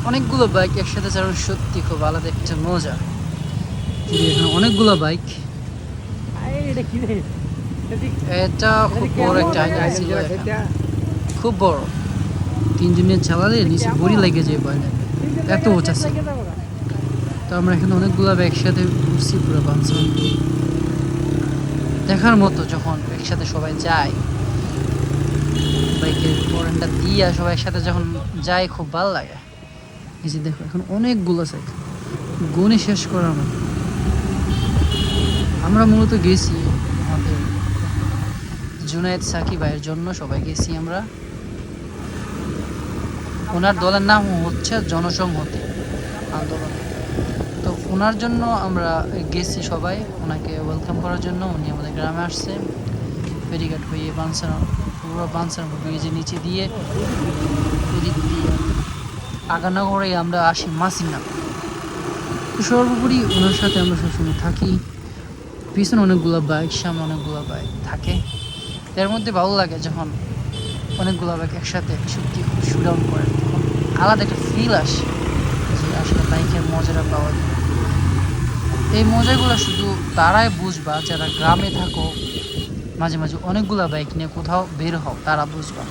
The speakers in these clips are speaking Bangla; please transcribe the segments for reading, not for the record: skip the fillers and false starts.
অনেকগুলো বাইক একসাথে চালানো সত্যি খুব আলাদা একটা মজা। এখানে অনেকগুলো বাইক, এটা খুব বড় একটা জায়গা ছিল এখানে, খুব বড়। তিনজনের চালালে নিচে বড়ি লেগে যায় ভয় লাগে, এত উঁচা ছিল। তো আমরা এখানে অনেকগুলো বাইক একসাথে ঘুরছি পুরো বানসান। দেখার মতো যখন একসাথে সবাই যায়, বাইকের হর্নটা দিয়ে সবাই একসাথে যখন যায় খুব ভালো লাগে। এই যে দেখো এখন অনেকগুলো সাইকেল, গুণে শেষ করার মতো। আমরা মূলত গেছি আমাদের জুনায়েদ সাকি ভাইয়ের জন্য, সবাই গেছি আমরা। ওনার দলের নাম হচ্ছে জনসংহতি আন্দোলন। তো ওনার জন্য আমরা গেছি সবাই, ওনাকে ওয়েলকাম করার জন্য। উনি আমাদের গ্রামে আসছে, ফেরিঘাট হয়ে বানসার, পুরো বানসার ব্রিজের নিচে দিয়ে এদিক দিয়ে আগানা করে আমরা আসি মাসিনা। তো সর্বোপরি ওনার সাথে আমরা সবসময় থাকি। পিছনে অনেকগুলো বাইক, সামনে অনেকগুলো বাইক থাকে। এর মধ্যে ভালো লাগে যখন অনেকগুলো বাইক একসাথে সত্যি খুব শুডাউন করে, তখন আলাদা একটা ফিল আসে যে আসলে বাইকের মজাটা পাওয়া যায়। এই মজাগুলো শুধু তারাই বুঝবা যারা গ্রামে থাকো, মাঝে মাঝে অনেকগুলো বাইক নিয়ে কোথাও বের হও, তারা বুঝবা।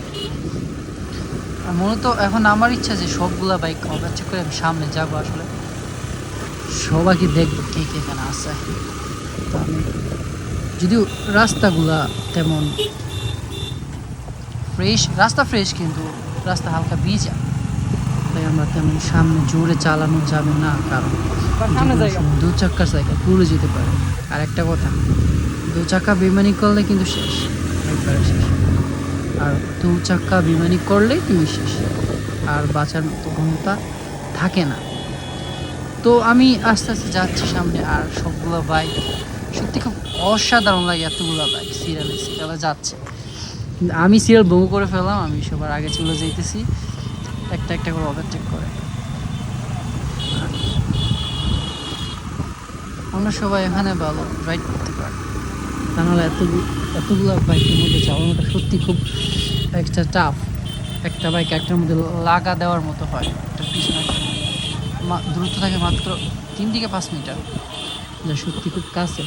আর মূলত এখন আমার ইচ্ছা যে সবগুলা বাইক ওভারটেক করে আমি সামনে যাবো, আসলে সবাইকে দেখবো কে কে এখানে আছে। তো আমি যদিও রাস্তাগুলা তেমন ফ্রেশ, রাস্তা ফ্রেশ কিন্তু রাস্তা হালকা ভিজা, তাই আমরা তেমন সামনে জোরে চালানো যাবে না, কারণ দু চাক্কার সাইকেল পুরো যেতে পারে। আর একটা কথা, দু চাক্কা বেমানি করলে কিন্তু শেষ, একবারে শেষ। আর দু চাক্কা বেমানি করলে তুমি শেষ, আর বাঁচার মতো ক্ষমতা থাকে না। তো আমি আস্তে আস্তে যাচ্ছি সামনে, আর সবগুলো বাইক সত্যি খুব অসাধারণ লাগে, এতগুলো বাইক সিরিয়ালে সিরিয়ালে যাচ্ছে। কিন্তু আমি সিরিয়াল বউ করে ফেললাম, আমি সবার আগে চলে যাইতেছি, একটা একটা করে ওভারটেক করে। আমরা সবাই এখানে ভালো রাইড করতে পারি, তা নাহলে এতগুলো বাইকের মধ্যে চালানোটা সত্যি খুব একটা টাফ। একটা বাইক একটার মধ্যে লাগা দেওয়ার মতো হয়, একটা পিছনে দূরত্ব থাকে মাত্র 3 থেকে 5 মিটার, যা সত্যি খুব কাছে।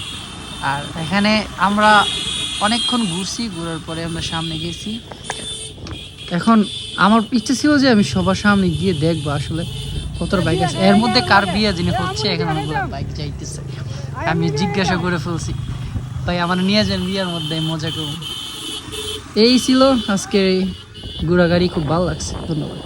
আর এখানে আমরা অনেকক্ষণ ঘুরছি, ঘোরার পরে আমরা সামনে গেছি। এখন আমার ইচ্ছে ছিল যে আমি সবার সামনে গিয়ে দেখবো আসলে কতটা বাইক আছে, এর মধ্যে কার বিয়ে যিনি হচ্ছে, এখানে অনেকগুলো বাইক যাইতেছে। আমি জিজ্ঞাসা করে ফেলছি, ভাই আমার নিয়ে যান বিয়ের মধ্যে, মজা করুন। এই ছিল আজকের এই ঘোরাঘুরি, খুব ভালো লাগছে। ধন্যবাদ।